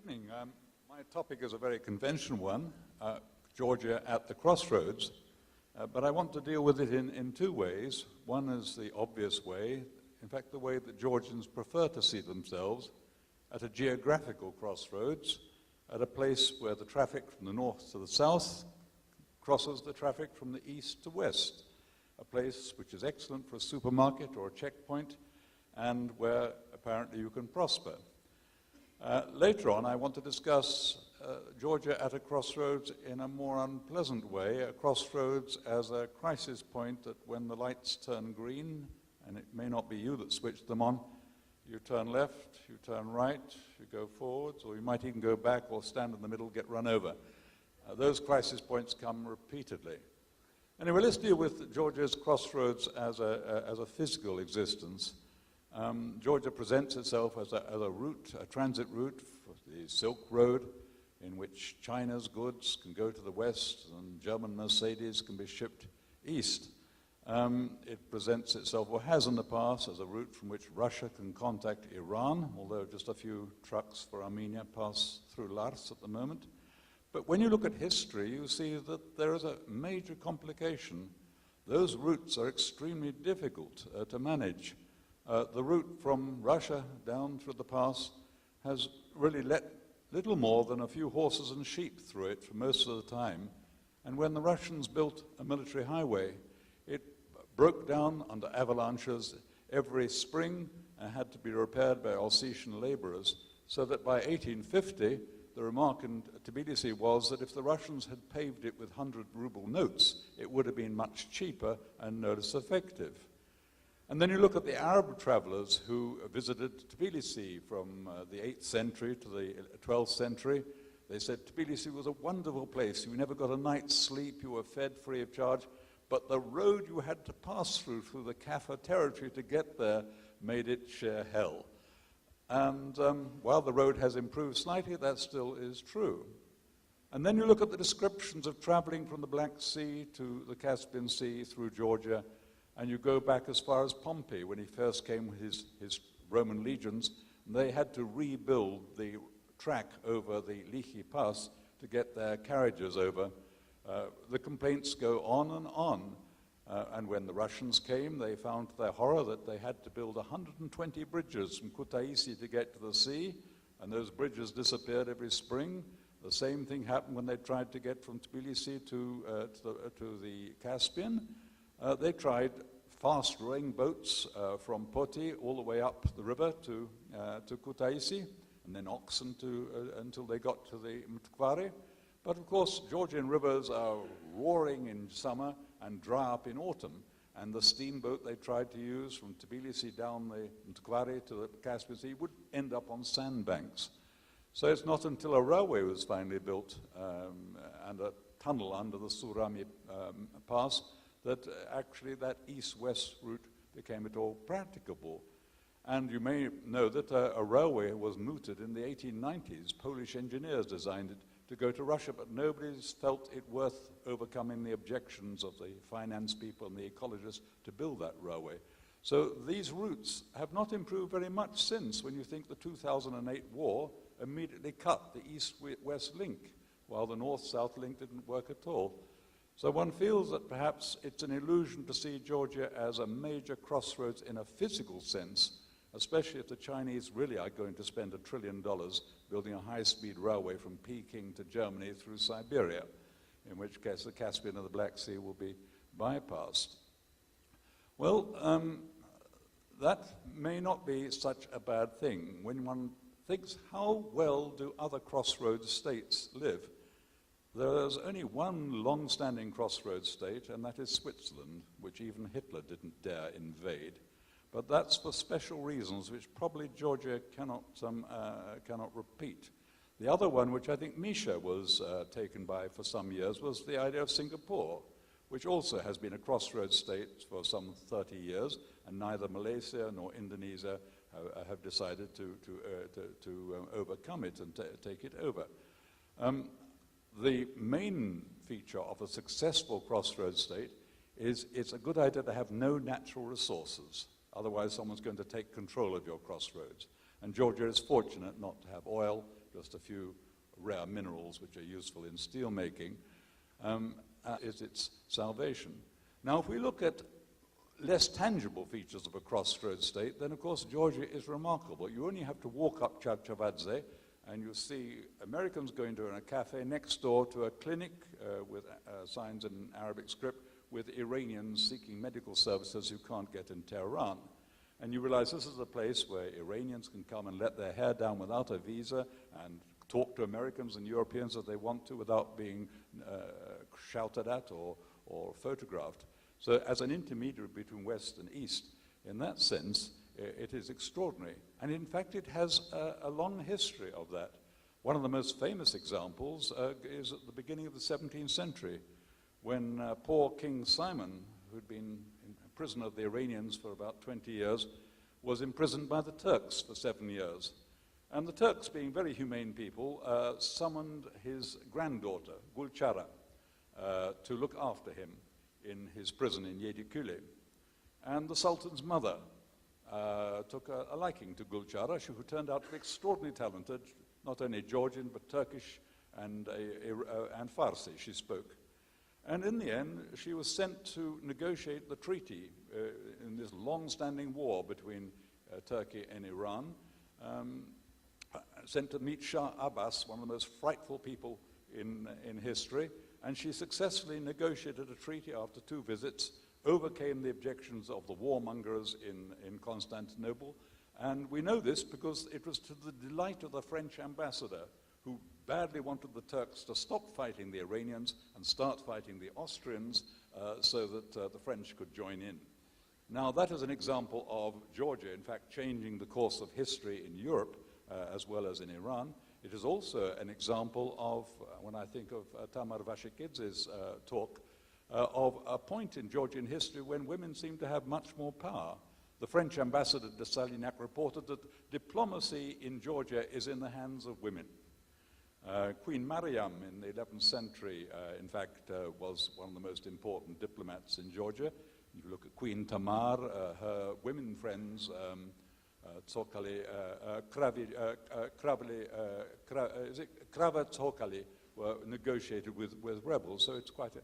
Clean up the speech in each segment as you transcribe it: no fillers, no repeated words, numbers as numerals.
evening. My topic is a very conventional one, Georgia at the Crossroads, but I want to deal with it in two ways. One is the obvious way, in fact the way that Georgians prefer to see themselves, at a geographical crossroads, at a place where the traffic from the north to the south crosses the traffic from the east to west, a place which is excellent for a supermarket or a checkpoint, and where apparently you can prosper. Later on, I want to discuss Georgia at a crossroads in a more unpleasant way, a crossroads as a crisis point that when the lights turn green, and it may not be you that switched them on, you turn left, you turn right, you go forwards, or you might even go back or stand in the middle, get run over. Those crisis points come repeatedly. Anyway, let's deal with Georgia's crossroads as a physical existence. Georgia presents itself as a route, a transit route for the Silk Road, in which China's goods can go to the west and German Mercedes can be shipped east. It presents itself, or has in the past, as a route from which Russia can contact Iran, although just a few trucks for Armenia pass through Lars at the moment. But when you look at history, you see that there is a major complication. Those routes are extremely difficult to manage. The route from Russia down through the pass has really let little more than a few horses and sheep through it for most of the time. And when the Russians built a military highway, it broke down under avalanches every spring and had to be repaired by Alsatian laborers, so that by 1850, the remark in Tbilisi was that if the Russians had paved it with 100-ruble notes, it would have been much cheaper and no less effective. And then you look at the Arab travelers who visited Tbilisi from the 8th century to the 12th century. They said Tbilisi was a wonderful place. You never got a night's sleep. You were fed free of charge. But the road you had to pass through the Kaffa territory to get there, made it sheer hell. And while the road has improved slightly, that still is true. And then you look at the descriptions of traveling from the Black Sea to the Caspian Sea through Georgia, and you go back as far as Pompey when he first came with his Roman legions, and they had to rebuild the track over the Lichi Pass to get their carriages over. The complaints go on and on. And when the Russians came, they found to their horror that they had to build 120 bridges from Kutaisi to get to the sea, and those bridges disappeared every spring. The same thing happened when they tried to get from Tbilisi to the Caspian. They tried fast rowing boats from Poti all the way up the river to Kutaisi, and then oxen until they got to the Mtkvari. But of course, Georgian rivers are roaring in summer and dry up in autumn. And the steamboat they tried to use from Tbilisi down the Mtkvari to the Caspian Sea would end up on sandbanks. So it's not until a railway was finally built and a tunnel under the Surami Pass that actually that east-west route became at all practicable. And you may know that a railway was mooted in the 1890s. Polish engineers designed it to go to Russia, but nobody's felt it worth overcoming the objections of the finance people and the ecologists to build that railway. So these routes have not improved very much since, when you think the 2008 war immediately cut the east-west link, while the north-south link didn't work at all. So one feels that perhaps it's an illusion to see Georgia as a major crossroads in a physical sense, especially if the Chinese really are going to spend $1 trillion building a high-speed railway from Peking to Germany through Siberia, in which case the Caspian and the Black Sea will be bypassed. Well, that may not be such a bad thing. When one thinks, how well do other crossroads states live? There's only one long-standing crossroads state, and that is Switzerland, which even Hitler didn't dare invade. But that's for special reasons, which probably Georgia cannot repeat. The other one, which I think Misha was taken by for some years, was the idea of Singapore, which also has been a crossroads state for some 30 years, and neither Malaysia nor Indonesia have decided to overcome it and take it over. The main feature of a successful crossroads state is it's a good idea to have no natural resources. Otherwise, someone's going to take control of your crossroads. And Georgia is fortunate not to have oil, just a few rare minerals which are useful in steel making, is its salvation. Now, if we look at less tangible features of a crossroads state, then of course Georgia is remarkable. You only have to walk up Chavchavadze and you see Americans going to a cafe next door to a clinic with signs in Arabic script with Iranians seeking medical services who can't get in Tehran. And you realize this is a place where Iranians can come and let their hair down without a visa and talk to Americans and Europeans as they want to without being shouted at or photographed. So as an intermediary between West and East, in that sense, it is extraordinary. And in fact, it has a long history of that. One of the most famous examples is at the beginning of the 17th century, when poor King Simon, who'd been in prison of the Iranians for about 20 years, was imprisoned by the Turks for 7 years. And the Turks, being very humane people, summoned his granddaughter, Gulchara, to look after him in his prison in Yedikule. And the Sultan's mother took a liking to Gulchara, who turned out to be extraordinarily talented, not only Georgian, but Turkish and Farsi she spoke. And in the end, she was sent to negotiate the treaty in this long-standing war between Turkey and Iran, sent to meet Shah Abbas, one of the most frightful people in history, and she successfully negotiated a treaty after 2 visits, overcame the objections of the warmongers in Constantinople. And we know this because it was to the delight of the French ambassador, who badly wanted the Turks to stop fighting the Iranians and start fighting the Austrians so that the French could join in. Now, that is an example of Georgia, in fact, changing the course of history in Europe as well as in Iran. It is also an example of, when I think of Tamar Vashikidz's talk, of a point in Georgian history when women seem to have much more power. The French ambassador de Salignac reported that diplomacy in Georgia is in the hands of women. Queen Mariam in the 11th century, in fact, was one of the most important diplomats in Georgia. If you look at Queen Tamar, her women friends, Krava Tsokali, were negotiated with rebels, so it's quite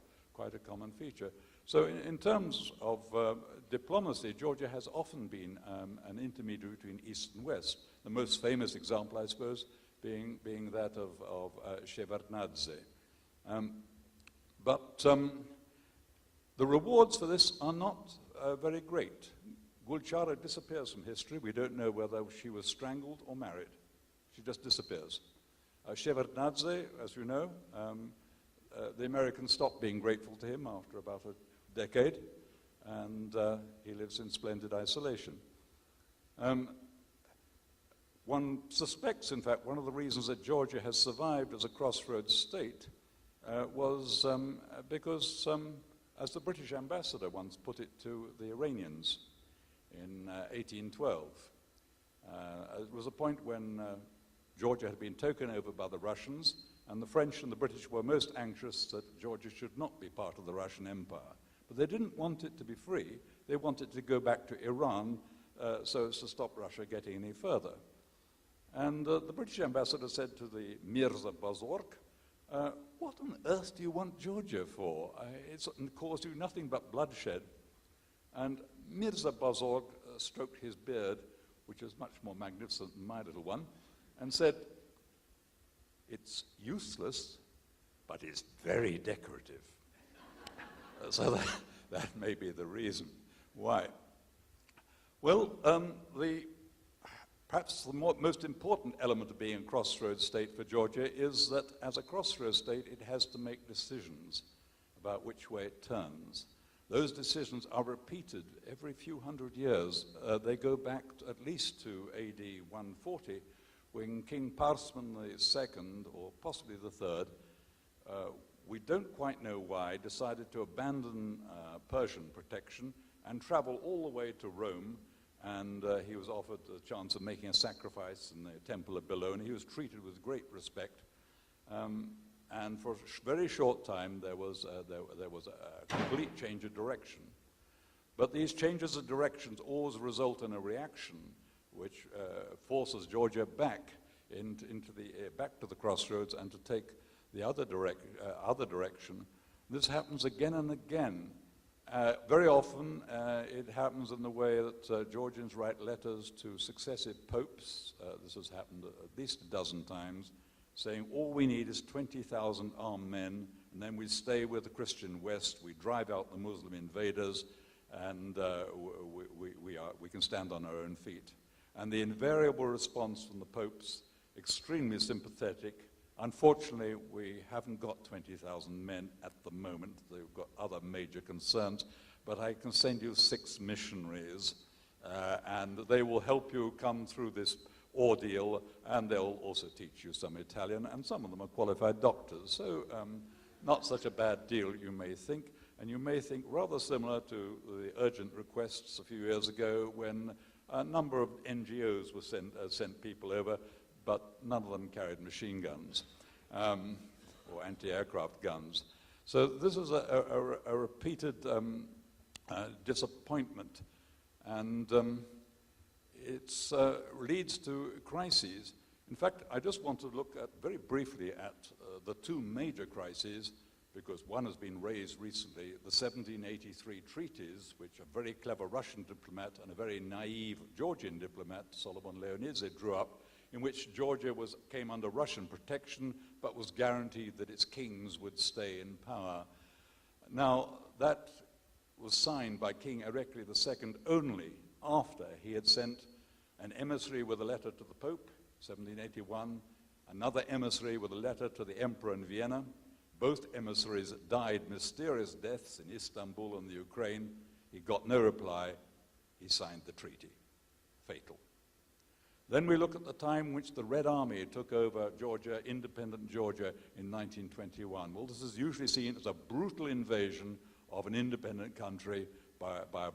a common feature. So in terms of diplomacy, Georgia has often been an intermediary between East and West. The most famous example, I suppose, being that of Shevardnadze. But the rewards for this are not very great. Gulchara disappears from history. We don't know whether she was strangled or married. She just disappears. Shevardnadze, as you know, the Americans stopped being grateful to him after about a decade, and he lives in splendid isolation. One suspects, in fact, one of the reasons that Georgia has survived as a crossroads state was because, as the British ambassador once put it to the Iranians in 1812, it was a point when Georgia had been taken over by the Russians, and the French and the British were most anxious that Georgia should not be part of the Russian Empire. But they didn't want it to be free. They wanted to go back to Iran so as to stop Russia getting any further. And the British ambassador said to the Mirza Bazorg, what on earth do you want Georgia for? It's caused you nothing but bloodshed. And Mirza Bazorg stroked his beard, which is much more magnificent than my little one, and said, it's useless, but it's very decorative. So that may be the reason why. Well, perhaps the most important element of being a crossroads state for Georgia is that as a crossroads state, it has to make decisions about which way it turns. Those decisions are repeated every few hundred years. They go back at least to AD 140, when King Parsman II, or possibly the third, we don't quite know why, decided to abandon Persian protection and travel all the way to Rome, and he was offered the chance of making a sacrifice in the Temple of Bellona. He was treated with great respect, and for a very short time there was a complete change of direction. But these changes of directions always result in a reaction, which forces Georgia back back to the crossroads and to take the other direction. This happens again and again. Very often it happens in the way that Georgians write letters to successive popes. This has happened at least a dozen times, saying all we need is 20,000 armed men, and then we stay with the Christian West, we drive out the Muslim invaders, and we can stand on our own feet. And the invariable response from the popes, extremely sympathetic. Unfortunately, we haven't got 20,000 men at the moment. They've got other major concerns, but I can send you 6 missionaries, and they will help you come through this ordeal, and they'll also teach you some Italian, and some of them are qualified doctors. So not such a bad deal, you may think, and you may think rather similar to the urgent requests a few years ago when a number of NGOs were sent people over, but none of them carried machine guns or anti-aircraft guns. So this is a repeated disappointment, and it leads to crises. In fact, I just want to look very briefly at the 2 major crises, because one has been raised recently, the 1783 treaties, which a very clever Russian diplomat and a very naive Georgian diplomat, Solomon Leonidze, drew up, in which Georgia came under Russian protection, but was guaranteed that its kings would stay in power. Now, that was signed by King Erekli II only after he had sent an emissary with a letter to the Pope, 1781, another emissary with a letter to the Emperor in Vienna. Both emissaries died mysterious deaths in Istanbul and the Ukraine. He got no reply. He signed the treaty. Fatal. Then we look at the time in which the Red Army took over Georgia, independent Georgia, in 1921. Well, this is usually seen as a brutal invasion of an independent country by a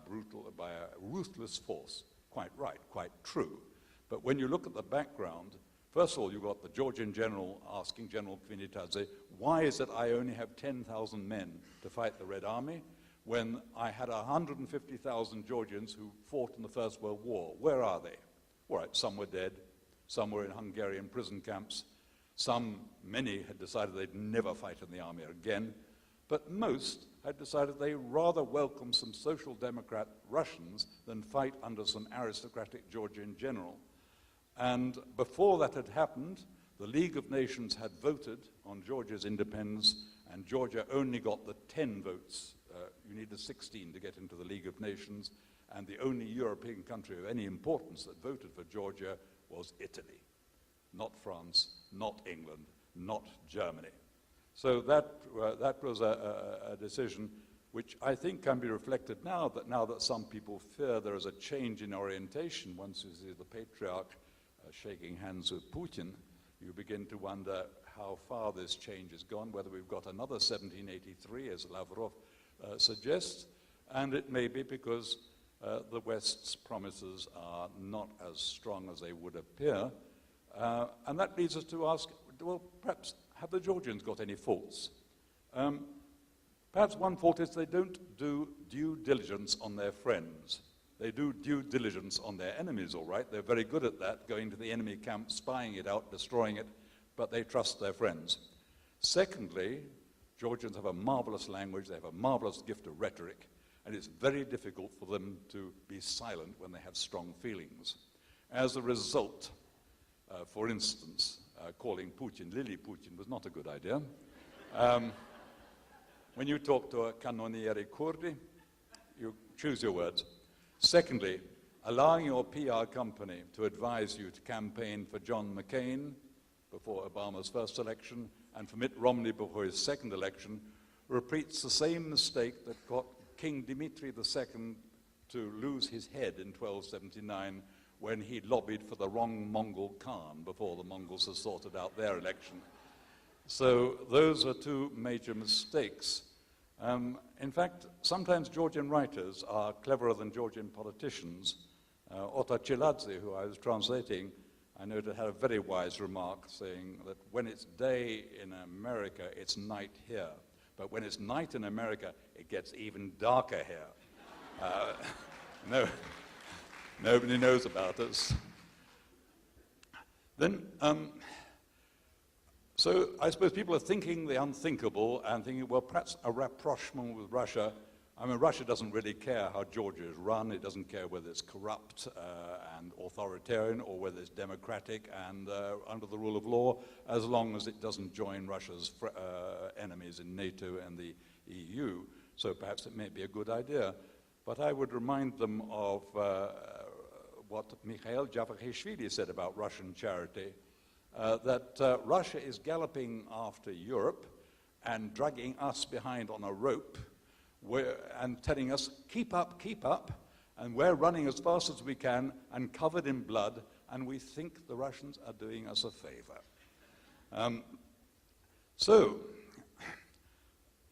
ruthless force. Quite right, quite true. But when you look at the background, first of all, you've got the Georgian general asking General Kvinitaze, why is it I only have 10,000 men to fight the Red Army when I had 150,000 Georgians who fought in the First World War? Where are they? All right, some were dead, some were in Hungarian prison camps, many had decided they'd never fight in the army again, but most had decided they rather welcome some social democrat Russians than fight under some aristocratic Georgian general. And before that had happened, the League of Nations had voted on Georgia's independence, and Georgia only got the 10 votes. You needed 16 to get into the League of Nations, and the only European country of any importance that voted for Georgia was Italy. Not France, not England, not Germany. So that was a decision which I think can be reflected now that some people fear there is a change in orientation. Once you see the patriarch shaking hands with Putin, you begin to wonder how far this change has gone, whether we've got another 1783, as Lavrov suggests, and it may be because the West's promises are not as strong as they would appear. And that leads us to ask, well, perhaps, have the Georgians got any faults? Perhaps one fault is they don't do due diligence on their friends. They do due diligence on their enemies, all right. They're very good at that, going to the enemy camp, spying it out, destroying it, but they trust their friends. Secondly, Georgians have a marvelous language, they have a marvelous gift of rhetoric, and it's very difficult for them to be silent when they have strong feelings. As a result, for instance, calling Putin Lily Putin was not a good idea. When you talk to a canoniere Kurdi, you choose your words. Secondly, allowing your PR company to advise you to campaign for John McCain before Obama's first election and for Mitt Romney before his second election repeats the same mistake that got King Dmitry II to lose his head in 1279 when he lobbied for the wrong Mongol Khan before the Mongols had sorted out their election. So those are 2 major mistakes. In fact, sometimes Georgian writers are cleverer than Georgian politicians. Ota Chiladze, who I was translating, I noted had a very wise remark saying that when it's day in America, it's night here. But when it's night in America, it gets even darker here. Nobody knows about us. Then, so I suppose people are thinking the unthinkable and thinking, well, perhaps a rapprochement with Russia. I mean, Russia doesn't really care how Georgia is run. It doesn't care whether it's corrupt and authoritarian or whether it's democratic and under the rule of law, as long as it doesn't join Russia's enemies in NATO and the EU. So perhaps it may be a good idea. But I would remind them of what Mikhail Javarishvili said about Russian charity, that Russia is galloping after Europe and dragging us behind on a rope and telling us, keep up, and we're running as fast as we can and covered in blood, and we think the Russians are doing us a favor. So,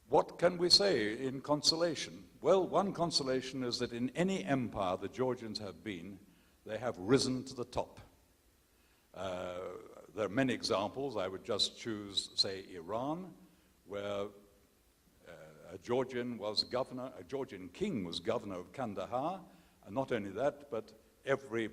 what can we say in consolation? Well, one consolation is that in any empire the Georgians have been, they have risen to the top. There are many examples. I would just choose, say, Iran, where a Georgian king was governor of Kandahar, and not only that, but every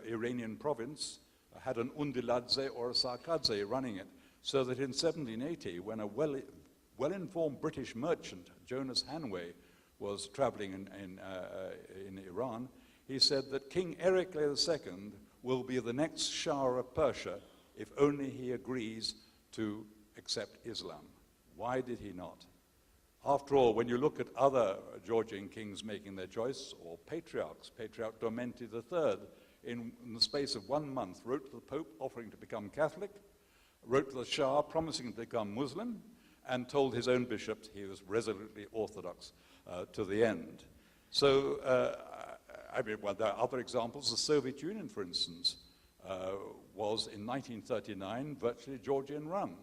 Iranian province had an Undiladze or a Sarkadze running it, so that in 1780, when a well-informed British merchant, Jonas Hanway, was traveling in Iran, he said that King Erikle II will be the next Shah of Persia if only he agrees to accept Islam. Why did he not? After all, when you look at other Georgian kings making their choice, or patriarchs, Patriarch Domenti III, in the space of 1 month, wrote to the Pope offering to become Catholic, wrote to the Shah promising to become Muslim, and told his own bishop he was resolutely Orthodox to the end. So, I mean, well, there are other examples. The Soviet Union, for instance, was in 1939 virtually Georgian run,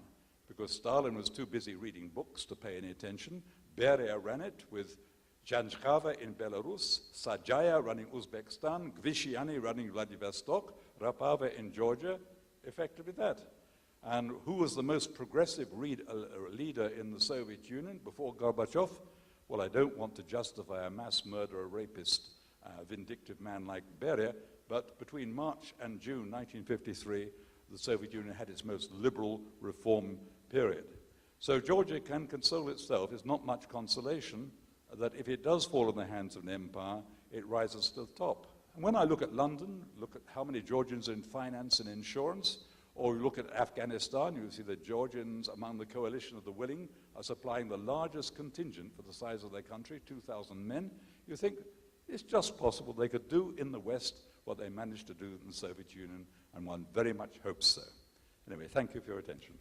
because Stalin was too busy reading books to pay any attention. Beria ran it with Janjkava in Belarus, Sajaya running Uzbekistan, Gvishiani running Vladivostok, Rapava in Georgia, effectively that. And who was the most progressive leader in the Soviet Union before Gorbachev? Well, I don't want to justify a mass murderer, rapist, vindictive man like Beria, but between March and June 1953, the Soviet Union had its most liberal reform period. So Georgia can console itself. It's not much consolation that if it does fall in the hands of an empire, it rises to the top. And when I look at London, look at how many Georgians are in finance and insurance, or you look at Afghanistan, you see that Georgians among the coalition of the willing are supplying the largest contingent for the size of their country, 2,000 men. You think it's just possible they could do in the West what they managed to do in the Soviet Union, and one very much hopes so. Anyway, thank you for your attention.